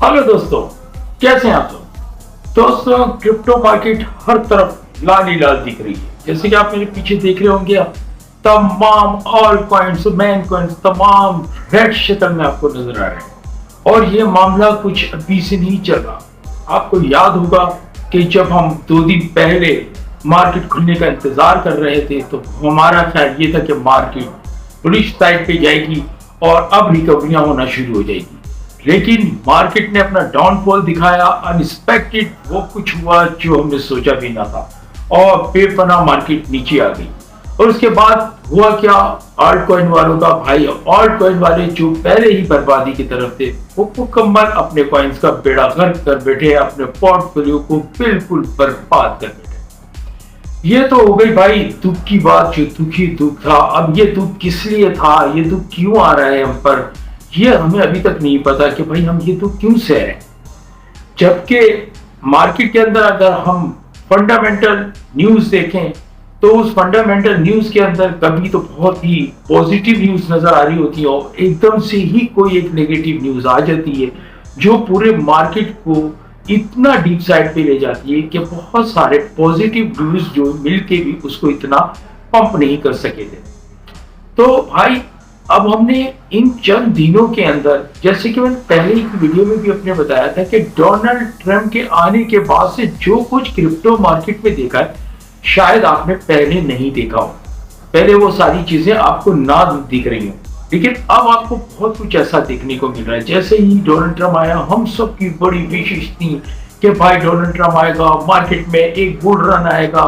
Hello दोस्तों, कैसे हैं आप लोग। दोस्तों, क्रिप्टो मार्केट हर तरफ लाल ही लाल दिख रही है। जैसे कि आप मेरे पीछे देख रहे होंगे, तमाम ऑल कॉइन्स, मैन कॉइन्स, तमाम रेड शक्ल में आपको नजर आ रहे हैं। और ये मामला कुछ अभी से नहीं चल रहा। आपको याद होगा कि जब हम 2 दिन पहले मार्केट खुलने का इंतजार कर रहे थे तो हमारा ख्याल ये था कि मार्केट बुलिश साइड पे जाएगी और अब रिकवरियां होना शुरू हो जाएगी। लेकिन मार्केट ने अपना डाउनफॉल दिखाया। अनएक्सपेक्टेड वो कुछ हुआ जो हमने सोचा भी ना था और बेपनाह मार्केट नीचे आ गई। और उसके बाद हुआ क्या, ऑल्ट कॉइन वालों का भाई, ऑल्ट कॉइन वाले जो पहले ही बर्बादी की तरफ थे वो मुकम्मल अपने कॉइन्स का बेड़ा गर्क कर बैठे, अपने पोर्टफोलियो को बिल्कुल बर्बाद कर बैठे। ये तो हो गई भाई दुख की बात, जो दुखी दुख था। अब ये दुख किस लिए था, ये दुख क्यों आ रहा है हम पर, ये हमें अभी तक नहीं पता कि भाई हम ये दुख क्यों सह रहे हैं। जबकि मार्केट के अंदर अगर हम फंडामेंटल न्यूज देखें तो उस फंडामेंटल न्यूज के अंदर कभी तो बहुत ही पॉजिटिव न्यूज नजर आ रही होती है और एकदम से ही कोई एक नेगेटिव न्यूज आ जाती है जो पूरे मार्केट को इतना डीप साइड पे ले जाती है कि बहुत सारे पॉजिटिव न्यूज जो मिलके भी उसको इतना पंप नहीं कर सके थे। तो भाई अब हमने इन चंद दिनों के अंदर, जैसे कि मैंने पहले ही वीडियो में भी अपने बताया था कि डोनाल्ड ट्रंप के आने के बाद से जो कुछ क्रिप्टो मार्केट में देखा है शायद आपने पहले नहीं देखा हो। पहले वो सारी चीजें आपको ना दिख रही हो, लेकिन अब आपको बहुत कुछ ऐसा देखने को मिल रहा है। जैसे ही डोनाल्ड ट्रंप आया, हम सब की बड़ी विशेष थी कि भाई डोनाल्ड ट्रंप आएगा, मार्केट में एक बुल रन आएगा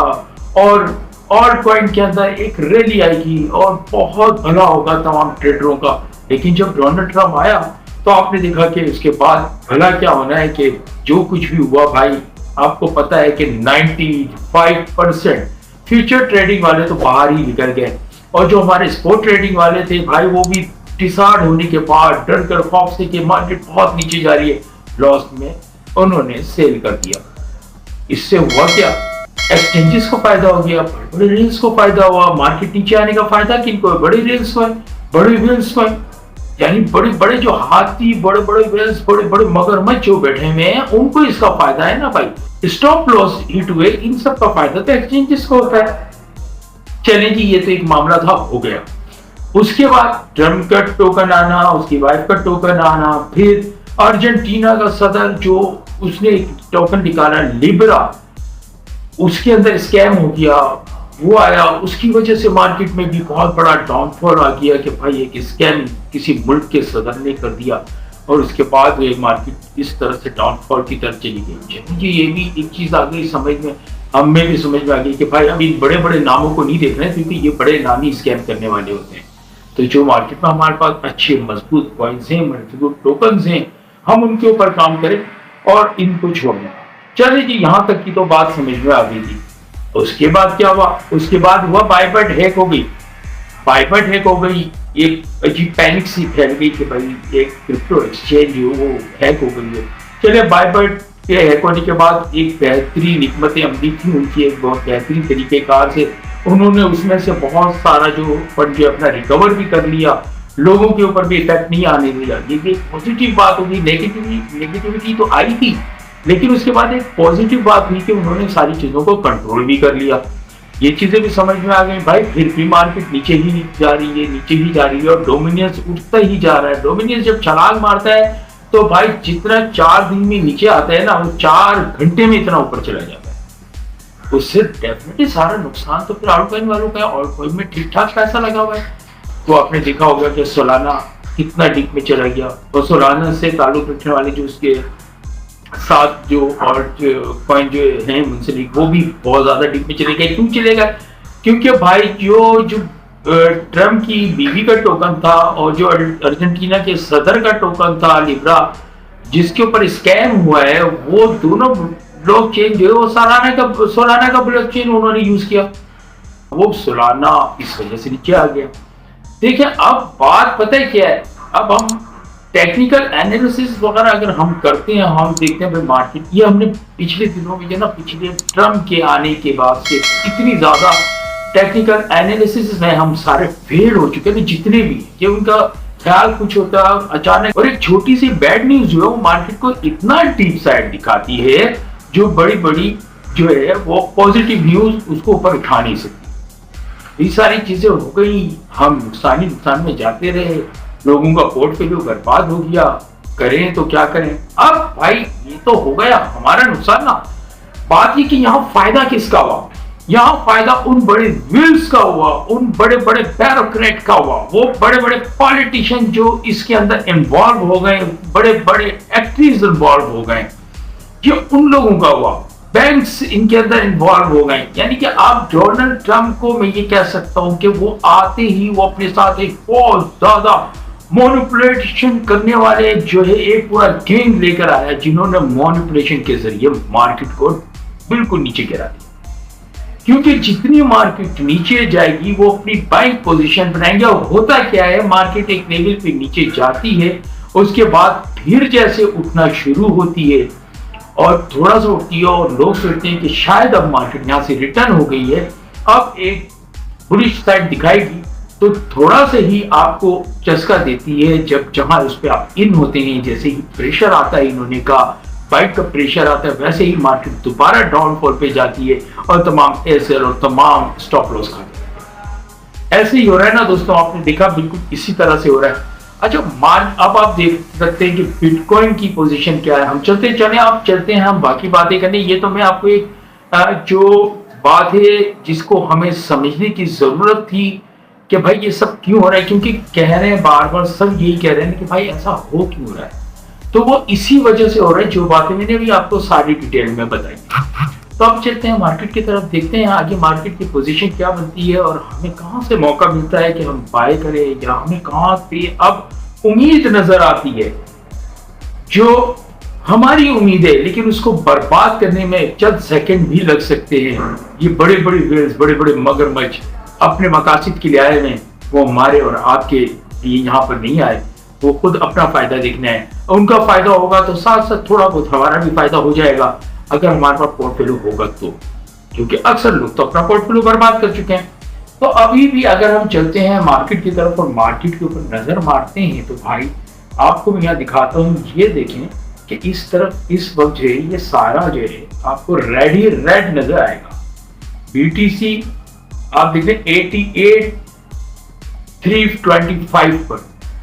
और ऑल्ट कॉइन के अंदर एक रैली आएगी और बहुत भला होगा तमाम ट्रेडरों का। लेकिन जब डोनाल्ड ट्रंप आया तो आपने देखा कि उसके बाद भला क्या होना है कि जो कुछ भी हुआ भाई, आपको पता है कि 95% फ्यूचर ट्रेडिंग वाले तो बाहर ही निकल गए और जो हमारे स्पॉट ट्रेडिंग वाले थे भाई वो भी डिसार्ड होने के बाद, डर कर खौफ से कि मार्केट बहुत नीचे जा रही है, लॉस में उन्होंने सेल कर दिया। इससे हुआ क्या, एक्सचेंजेस को फायदा हो गया, बड़े रेल्स को फायदा हुआ। मार्केट नीचे आने का फायदा किनको है, बड़े रेल्स को है, बड़े व्हेल्स को है। यानी बड़े बड़े जो हाथी, बड़े बड़े व्हेल्स, बड़े बड़े मगरमच्छ जो बैठे हुए हैं उनको इसका फायदा है ना भाई। स्टॉप लॉस हिट हुए, इन सब का फायदा तो एक्सचेंजेस को होता है। चलें जी, ये तो एक मामला था, हो गया। उसके बाद ट्रम्प का टोकन आना, उसकी वाइफ का टोकन आना, फिर अर्जेंटीना का सदर जो उसने एक टोकन निकाला लिब्रा, उसके अंदर स्कैम हो गया, वो आया। उसकी वजह से मार्केट में भी बहुत बड़ा डाउनफॉल आ गया कि भाई एक स्कैम किसी मुल्क के सदर ने कर दिया और उसके बाद ये मार्केट इस तरह से डाउनफॉल की तरफ चली गई। मुझे ये भी एक चीज आ गई समझ में, हमें भी समझ में आ गई कि भाई अब इन बड़े बड़े नामों को नहीं देखना है क्योंकि ये बड़े नाम ही स्कैम करने वाले होते हैं। तो जो मार्केट में हमारे पास अच्छे मजबूत कॉइन्स हैं, मजबूत टोकन्स हैं, हम उनके ऊपर काम करें और इनको छोड़ें। चलिए जी, यहाँ तक की तो बात समझ में आ गई थी। उसके बाद क्या हुआ, उसके बाद हुआ बाइबट हैक हो गई। बाइबट हैक हो गई, एक अजीब पैनिक सी फैल गई कि भाई एक क्रिप्टो एक्सचेंज है वो हैक हो गई है। चलिए, बाइबट के हैक होने के बाद एक बेहतरीन हिकमत अमली थी उनकी, एक बहुत बेहतरीन तरीके कार से उन्होंने उसमें से बहुत सारा जो फंड जो अपना रिकवर भी कर लिया, लोगों के ऊपर भी इफेक्ट नहीं आने दिया। ये भी पॉजिटिव बात होगी। नेगेटिविटी तो आई थी, लेकिन उसके बाद एक पॉजिटिव बात हुई कि उन्होंने सारी चीजों को कंट्रोल भी कर लिया। ये चीजें भी समझ में आ गई भाई। फिर भी मार्केट नीचे ही जा रही है, नीचे ही जा रही है और डोमिनियंस उठता ही जा रहा है। डोमिनियंस जब छलांग मारता है तो भाई जितना 4 दिन में नीचे आता है ना, वो 4 घंटे में इतना ऊपर चला जाता है। उससे डेफिनेटली सारा नुकसान तो फिर ऑल्ट कॉइन वालों का है। ऑल्ट कॉइन में ठीक ठाक पैसा लगा हुआ है। तो आपने देखा होगा कि सोलाना कितना डीप में चला गया और सोलाना से ताल्लुक रखने वाले जो उसके साथ जो और कॉइन जो हैं मुंसलिक, वो भी बहुत ज्यादा डीप में चले गए। क्यों चलेगा, क्योंकि भाई जो ट्रम्प की बीवी का टोकन था और जो अर्जेंटीना के सदर का टोकन था लिब्रा, जिसके ऊपर स्कैम हुआ है, वो दोनों ब्लॉकचेन जो है वो सोलाना का ब्लॉकचेन उन्होंने यूज किया। वो सोलाना इस वजह से नीचे आ गया। देखिए, अब बात पता है क्या है, अब हम टेक्निकल एनालिसिस वगैरह अगर हम करते हैं, हम देखते हैं भाई मार्केट, ये हमने पिछले दिनों में, पिछले ट्रम्प के आने के बाद से इतनी ज्यादा टेक्निकल एनालिसिस में हम सारे फेल हो चुके थे जितने भी, कि उनका ख्याल कुछ होता है, अचानक और एक छोटी सी बैड न्यूज जो है वो मार्केट को इतना डीप साइड दिखाती है, जो बड़ी बड़ी जो है वो पॉजिटिव न्यूज उसको ऊपर उठा नहीं सकती। ये सारी चीजें हो गई, हम नुकसान में जाते रहे, लोगों का पोर्टफोलियो बर्बाद हो गया, करें तो क्या करें। अब भाई ये तो हो गया हमारा नुकसान ना, बात ये कि यहाँ फायदा किसका हुआ, यहाँ फायदा उन बड़े विल्स का हुआ, उन बड़े बड़े ब्यूरोक्रेट का हुआ, वो बड़े बड़े पॉलिटिशियन जो इसके अंदर इन्वॉल्व हो गए, बड़े बड़े एक्टर्स इन्वॉल्व हो गए, ये उन लोगों का हुआ। बैंक्स इनके अंदर इन्वॉल्व हो गए। यानी कि आप डोनाल्ड ट्रंप को मैं ये कह सकता हूं कि वो आते ही वो अपने साथ एक बहुत ज्यादा मोनिपुलेशन करने वाले जो है एक पूरा गैंग लेकर आया, जिन्होंने मोनिपुलेशन के जरिए मार्केट को बिल्कुल नीचे गिरा दिया। क्योंकि जितनी मार्केट नीचे जाएगी वो अपनी बाइंग पोजीशन बनाएंगे, और होता क्या है मार्केट एक लेवल पे नीचे जाती है, उसके बाद फिर जैसे उठना शुरू होती है और थोड़ा सा उठती है और लोग सोचते हैं कि शायद अब मार्केट यहाँ से रिटर्न हो गई है, अब एक बुलिश साइड दिखाएगी, तो थोड़ा से ही आपको चस्का देती है। जब जहां उस पर आप इन होते हैं, जैसे ही प्रेशर आता है, इन्होंने कहा बाइक का प्रेशर आता है, वैसे ही मार्केट दोबारा डाउनफॉल पे जाती है और तमाम एसएल और तमाम स्टॉप लॉस खाते हैं। ऐसे ही हो रहा है ना दोस्तों, आपने देखा बिल्कुल इसी तरह से हो रहा है। अच्छा अब आप देख सकते हैं कि बिटकॉइन की पोजीशन क्या है। हम चलते हैं हम बाकी बातें करने। ये तो मैं आपको एक जो बात है जिसको हमें समझने की जरूरत थी कि भाई ये सब क्यों हो रहा है, क्योंकि कह रहे हैं बार बार सब यही कह रहे हैं कि भाई ऐसा हो क्यों रहा है, तो वो इसी वजह से हो रहा है जो बातें मैंने भी आपको सारी डिटेल में बताई। तो अब चलते हैं मार्केट की तरफ, देखते हैं आगे मार्केट की पोजीशन क्या बनती है और हमें कहां से मौका मिलता है कि हम बाय करें, या हमें कहां पे अब उम्मीद नजर आती है जो हमारी उम्मीद है, लेकिन उसको बर्बाद करने में चंद सेकंड भी लग सकते हैं। ये बड़े बड़े वेल्स, बड़े बड़े मगरमच्छ अपने मकासद के लिए आए हैं, वो हमारे और आपके लिए यहाँ पर नहीं आए, वो खुद अपना फायदा देखना है। उनका फायदा होगा तो साथ साथ थोड़ा बहुत हमारा भी फायदा हो जाएगा, अगर हमारे पास पोर्टफोलियो होगा तो, क्योंकि अक्सर लोग तो अपना पोर्टफोलियो बर्बाद कर चुके हैं। तो अभी भी अगर हम चलते हैं मार्केट की तरफ और मार्केट के ऊपर नजर मारते हैं, तो भाई आपको मैं यहाँ दिखाता हूँ, ये देखें कि इस तरफ इस वक्त जो है ये सारा जो है आपको रेड ही रेड नजर आएगा। बीटीसी आप देख लें 88,325 पर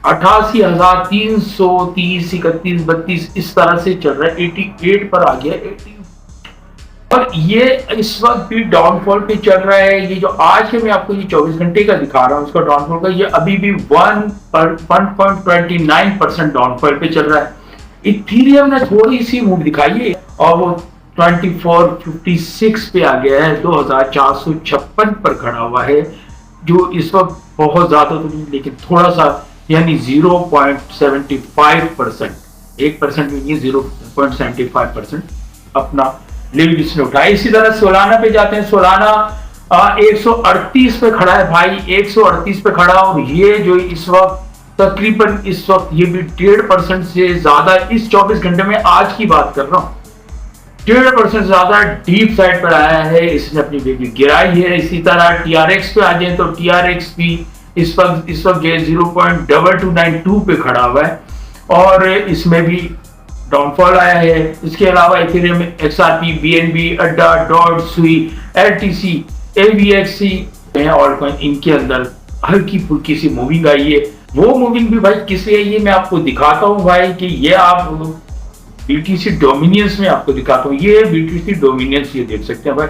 88,330, 31, 32 इस तरह से चल रहा है, 88 पर आ गया 80, और ये इस वक्त भी डाउनफॉल पे चल रहा है। ये जो आज के मैं आपको ये 24 घंटे का दिखा रहा हूँ उसका डाउनफॉल का, ये अभी भी 1.29% डाउनफॉल पे चल रहा है। इथेरियम ने थोड़ी सी मूव दिखाई है और वो 2456 पे आ गया है, 2456 पर खड़ा हुआ है, जो इस वक्त बहुत ज्यादा तो नहीं लेकिन थोड़ा सा, यानी 0.75%, 1% भी नहीं, 0.75% अपना लेवल इसने उठाया। इसी तरह सोलाना पे जाते हैं। सोलाना 138 पे खड़ा है भाई, 138 पे खड़ा, और ये जो इस वक्त तकरीबन इस वक्त ये भी 1.5% से ज्यादा इस 24 घंटे में, आज की बात कर रहा हूं, 1.5% ज्यादा डीप साइड पर आया है, इसने अपनी बेबी गिराई है। इसी तरह टीआरएक्स पे आ जाए तो टीआरएक्स भी इस वक्त जो है 0.2292 पे खड़ा हुआ है और इसमें भी डाउनफॉल आया है। इसके अलावा इथेरियम, एक्सआरपी, बीएनबी, अड्डा, डॉट, सुई, एलटीसी, एवीएक्सी और इनके अंदर हल्की फुल्की सी मूविंग आई है। वो मूविंग भी भाई किस लिए ये मैं आपको दिखाता हूँ भाई, कि ये आप बीटीसी डोमिनियंस में आपको दिखाता हूँ। ये बीटीसी डोमिनियंस ये देख सकते हैं भाई,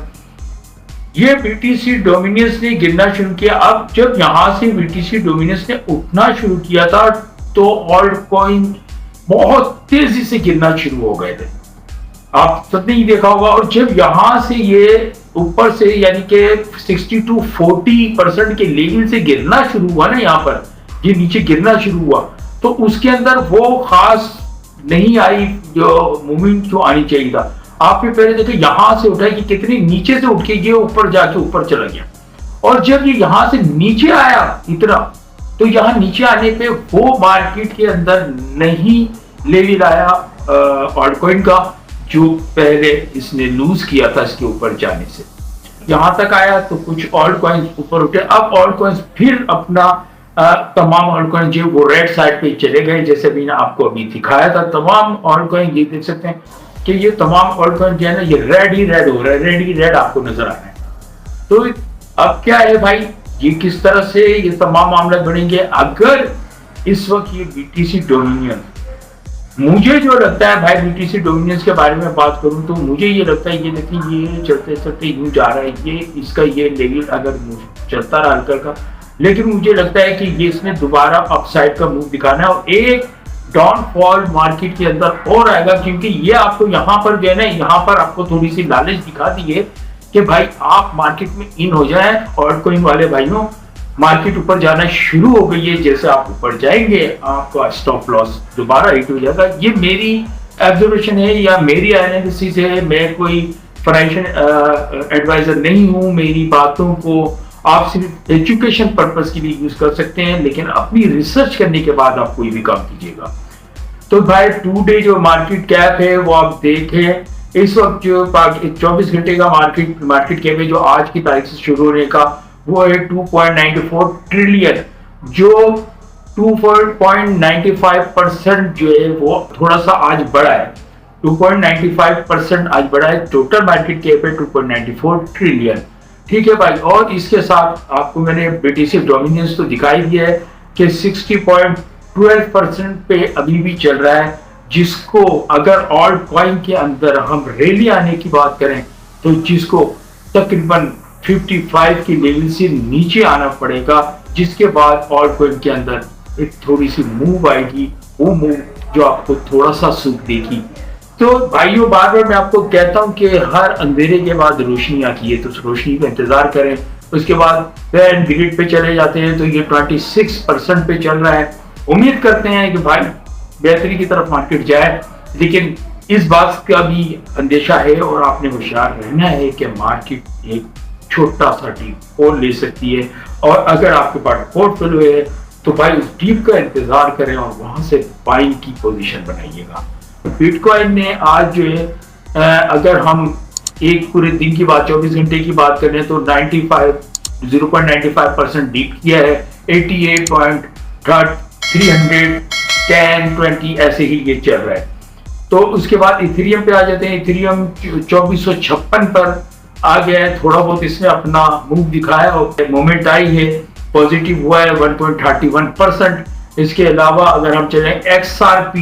ये बीटीसी डोमिनियंस ने गिरना शुरू किया। अब जब यहां से बीटीसी डोमिनियंस ने उठना शुरू किया था तो ऑल्ट कॉइन बहुत तेजी से गिरना शुरू हो गए थे, आप सबने ही देखा होगा। और जब यहां से ये ऊपर से यानी कि 60 to 40% के लेवल से गिरना शुरू हुआ ना, यहाँ पर ये नीचे गिरना शुरू हुआ, तो उसके अंदर वो खास नहीं आई जो मूवमेंट जो आनी चाहिए था। आपने पहले देखा यहां से उठा कि कितनी नीचे से उठ के ये ऊपर जाके ऊपर चला गया, और जब ये यहां से नीचे आया इतना, तो यहां नीचे आने पे वो मार्केट के अंदर नहीं लेवल आया ऑल्टकॉइन का, जो पहले इसने लूज किया था इसके ऊपर जाने से। यहां तक आया तो कुछ ऑल्ट कॉइन्स ऊपर उठे। अब ऑल्ट कॉइन्स फिर अपना तमाम ऑल कॉइन जो वो रेड साइड पे चले गए, जैसे भी ना आपको अभी दिखाया था। तमाम ऑल कॉइन ये देख सकते हैं कि ये तमाम ऑल कॉइन जो है ना ये रेड ही रेड हो रहा है, रेड ही रेड आपको नजर आ रहा है। तो अब क्या है भाई, ये किस तरह से ये तमाम मामला बढ़ेंगे अगर इस वक्त ये बीटीसी डोमिनियन, मुझे जो लगता है भाई बीटीसी डोमिनेंस के बारे में बात करूं तो मुझे ये लगता है, ये देखिए ये चलते चलते यूं जा रहा है, ये इसका ये लेवल अगर चलता रहा हल्का का, लेकिन मुझे लगता है कि ये इसने दोबारा अपसाइड का मूव दिखाना है और एक डाउनफॉल मार्केट के अंदर और आएगा, क्योंकि ये आपको यहाँ पर जो है ना, यहाँ पर आपको थोड़ी सी लालच दिखा दी है कि भाई आप मार्केट में इन हो जाए और कोइन वाले भाइयों, मार्केट ऊपर जाना शुरू हो गई है, जैसे आप ऊपर जाएंगे आपका स्टॉप लॉस दोबारा हिट हो जाएगा। ये मेरी ऑब्जर्वेशन है या मेरी एनालिसिस है, मैं कोई फाइनेंशियल एडवाइजर नहीं हूँ, मेरी बातों को आप सिर्फ एजुकेशन पर्पस के लिए यूज कर सकते हैं, लेकिन अपनी रिसर्च करने के बाद आप कोई भी काम कीजिएगा। तो भाई 2 डे जो मार्केट कैप है वो आप देखें, इस वक्त जो 24 घंटे का मार्केट कैप है जो आज की तारीख से शुरू होने का वो है 2.94 ट्रिलियन, जो 2.95% जो है वो थोड़ा सा आज बढ़ा है, 2.95% आज बढ़ा है। टोटल मार्केट कैप है 2.94 ट्रिलियन। ठीक है भाई, और इसके साथ आपको मैंने बीटीसी डोमिनेंस तो दिखाई दिया है कि 60.12% पे अभी भी चल रहा है, जिसको अगर ऑल्ट कॉइन के अंदर हम रैली आने की बात करें तो जिसको तकरीबन 55 के लेवल से नीचे आना पड़ेगा, जिसके बाद ऑल्ट कॉइन के अंदर एक थोड़ी सी मूव आएगी, वो मूव जो आपको थोड़ा सा सुख देगी। तो भाइयों बार बार मैं आपको कहता हूं कि हर अंधेरे के बाद रोशनी आती है, तो उस रोशनी का इंतजार करें। उसके बाद ग्रिड पे चले जाते हैं तो ये 26% पे चल रहा है। उम्मीद करते हैं कि भाई बेहतरी की तरफ मार्केट जाए, लेकिन इस बात का भी अंदेशा है और आपने होशियार रहना है कि मार्केट एक छोटा सा डीप और ले सकती है, और अगर आपके पास पोर्टफोलियो है तो भाई उस डीप का इंतजार करें और वहां से बाइंग की पोजीशन बनाइएगा। बिटकॉइन ने आज जो है अगर हम एक पूरे दिन की बात 24 घंटे की बात करें तो 0.95% डीप किया है, 88.310 ऐसे ही ये चल रहा है। तो उसके बाद इथेरियम पे आ जाते हैं। इथेरियम 2456 पर आ गया है, थोड़ा बहुत इसने अपना मूव दिखाया और मोमेंट आई है, पॉजिटिव हुआ है 1.31%। इसके अलावा अगर हम चलें XRP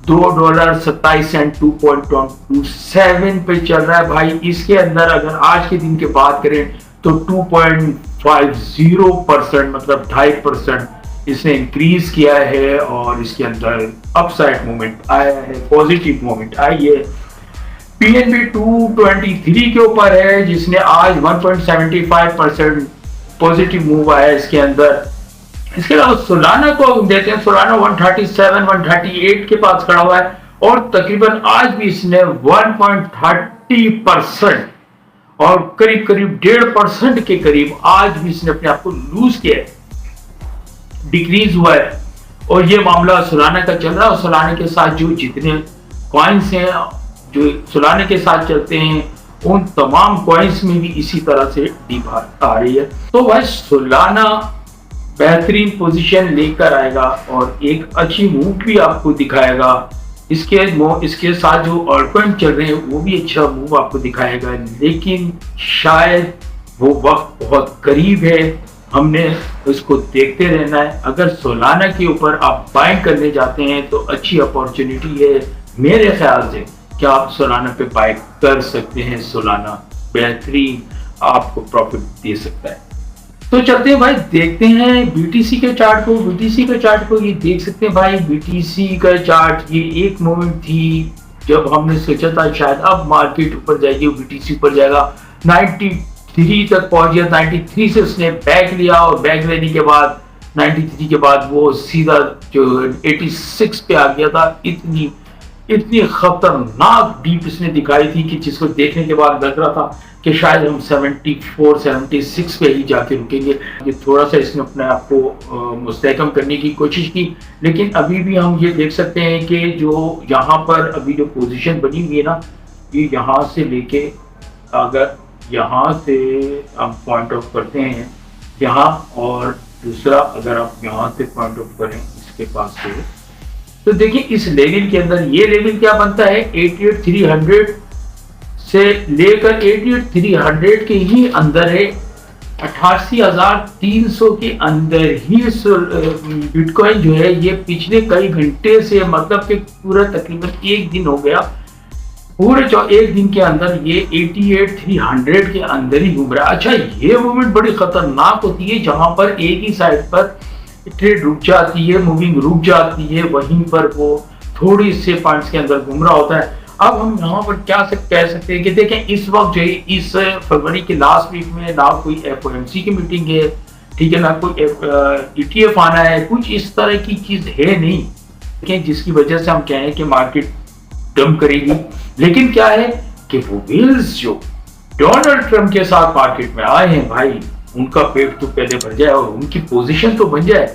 $2.27 2.27 पे चल रहा है भाई। इसके अंदर अगर आज के दिन की बात करें तो 2.50% मतलब 2.5% इसने इंक्रीज किया है और इसके अंदर अपसाइड मूवमेंट आया है, पॉजिटिव मूवमेंट आई है। PNB 223 के ऊपर है, जिसने आज 1.75% पॉजिटिव मूव आया है इसके अंदर। इसके अलावा सोलाना को देते हैं, सोलाना 137 138 के पास खड़ा हुआ है और तकरीबन आज भी इसने 1.30% और करीब करीब 1.5% के करीब आज भी इसने अपने आप को लूज किया है, डिक्रीज हुआ है। और ये मामला सोलाना का चल रहा है और सोलाना के साथ जो जितने कॉइन्स हैं जो सोलाना के साथ चलते हैं उन तमाम कॉइन्स में भी इसी तरह से डीप आ रही है। तो भाई सोलाना बेहतरीन पोजीशन लेकर आएगा और एक अच्छी मूव भी आपको दिखाएगा। इसके साथ जो ऑल्टकॉइन चल रहे हैं वो भी अच्छा मूव आपको दिखाएगा, लेकिन शायद वो वक्त बहुत करीब है, हमने उसको देखते रहना है। अगर सोलाना के ऊपर आप बाइंग करने जाते हैं तो अच्छी अपॉर्चुनिटी है मेरे ख्याल से कि आप सोलाना पे बाय कर सकते हैं। सोलाना बेहतरीन आपको प्रॉफिट दे सकता है। तो चलते हैं भाई, देखते हैं बीटीसी के चार्ट को। बीटीसी के चार्ट को ये देख सकते हैं भाई, बीटीसी का चार्ट ये एक मोमेंट थी जब हमने सोचा था शायद अब मार्केट ऊपर जाएगी, बीटीसी ऊपर जाएगा, 93 तक पहुंच गया। 93 से उसने बैक लिया और बैक लेने के बाद 93 के बाद वो सीधा जो 86 पे आ गया था। इतनी खतरनाक डीप इसने दिखाई थी कि जिसको देखने के बाद लग रहा था कि शायद हम 74 76 पे ही जाके रुकेंगे। ये थोड़ा सा इसने अपने आप को मुस्तहकम करने की कोशिश की, लेकिन अभी भी हम ये देख सकते हैं कि जो यहाँ पर अभी जो पोजीशन बनी हुई है ना, ये यहाँ से लेके अगर यहाँ से हम पॉइंट ऑफ करते हैं यहाँ और दूसरा अगर आप यहाँ से पॉइंट ऑफ करें इसके पास से, तो देखिए इस लेवल के अंदर ये लेवल क्या बनता है 88,300 से लेकर 88,300 के ही अंदर है, 88,300 के अंदर ही बिटकॉइन जो है ये पिछले कई घंटे से, मतलब कि पूरा तकरीबन एक दिन हो गया, पूरे एक दिन के अंदर ये 88,300 के अंदर ही घूम रहा है। अच्छा, ये मूवमेंट बड़ी खतरनाक होती है जहां पर एक ही साइड पर ट्रेड रुक जाती है, मूविंग रुक जाती है, वहीं पर वो थोड़ी से पॉइंट्स के अंदर घूम रहा होता है। अब हम यहाँ पर क्या कह सकते हैं कि देखें इस वक्त जो है इस फरवरी के लास्ट वीक में ना कोई एफओएमसी की मीटिंग है, ठीक है, ना कोई ईटीएफ आना है, कुछ इस तरह की चीज है नहीं, ठीक है, जिसकी वजह से हम कहें कि मार्केट डंप करेगी। लेकिन क्या है कि वो व्हील्स जो डोनाल्ड ट्रंप के साथ मार्केट में आए हैं भाई, उनका पेट तो पहले भर जाए और उनकी पोजीशन तो बन जाए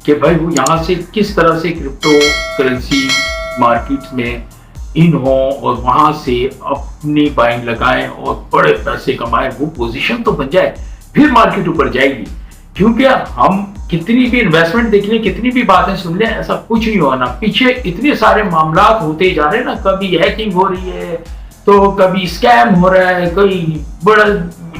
कि भाई वो यहाँ से किस तरह से क्रिप्टो करेंसी मार्केट में इन हो और वहां से अपनी बाइंग लगाएं और बड़े पैसे कमाएं, वो पोजीशन तो बन जाए, फिर मार्केट ऊपर जाएगी। क्योंकि हम कितनी भी इन्वेस्टमेंट देख लें, कितनी भी बातें सुन लें, ऐसा कुछ नहीं होना। पीछे इतने सारे मामला होते जा रहे हैं ना, कभी हैकिंग हो रही है तो कभी स्कैम हो रहा है, कोई बड़ा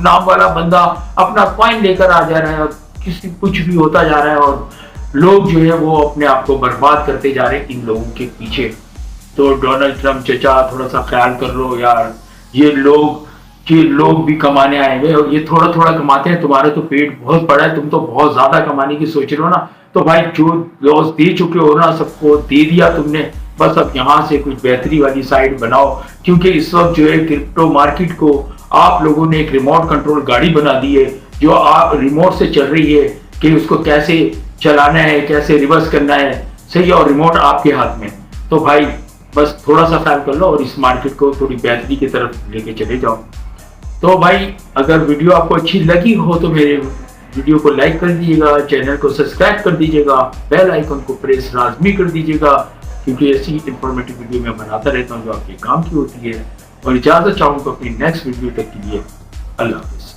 नाम वाला बंदा अपना कॉइन लेकर आ जा रहा है, किसी कुछ भी होता जा रहा है और लोग जो है वो अपने आप को बर्बाद करते जा रहे हैं इन लोगों के पीछे। तो डोनाल्ड ट्रंप चचा थोड़ा सा ख्याल कर लो यार, ये लोग भी कमाने आए हुए और ये थोड़ा थोड़ा कमाते हैं, तुम्हारा तो पेट बहुत बड़ा है, तुम तो बहुत ज्यादा कमाने की सोच रहे हो ना, तो भाई जो लॉस दे चुके हो ना, सबको दे दिया तुमने, बस अब यहाँ से कुछ बेहतरी वाली साइड बनाओ। क्योंकि इस वक्त जो है क्रिप्टो मार्केट को आप लोगों ने एक रिमोट कंट्रोल गाड़ी बना दी है, जो आप रिमोट से चल रही है कि उसको कैसे चलाना है, कैसे रिवर्स करना है, सही है, और रिमोट आपके हाथ में। तो भाई बस थोड़ा सा ख्याल कर लो और इस मार्केट को थोड़ी बेहतरी की तरफ लेके चले जाओ। तो भाई अगर वीडियो आपको अच्छी लगी हो तो मेरे वीडियो को लाइक कर दीजिएगा, चैनल को सब्सक्राइब कर दीजिएगा, बेल आइकन को प्रेस लाजमी कर दीजिएगा, क्योंकि ऐसी इंफॉर्मेटिव वीडियो मैं बनाता रहता हूँ जो आपके काम की होती है। और इजाजत चाहूँगा अपनी नेक्स्ट वीडियो तक के लिए, अल्लाह हाफिज़।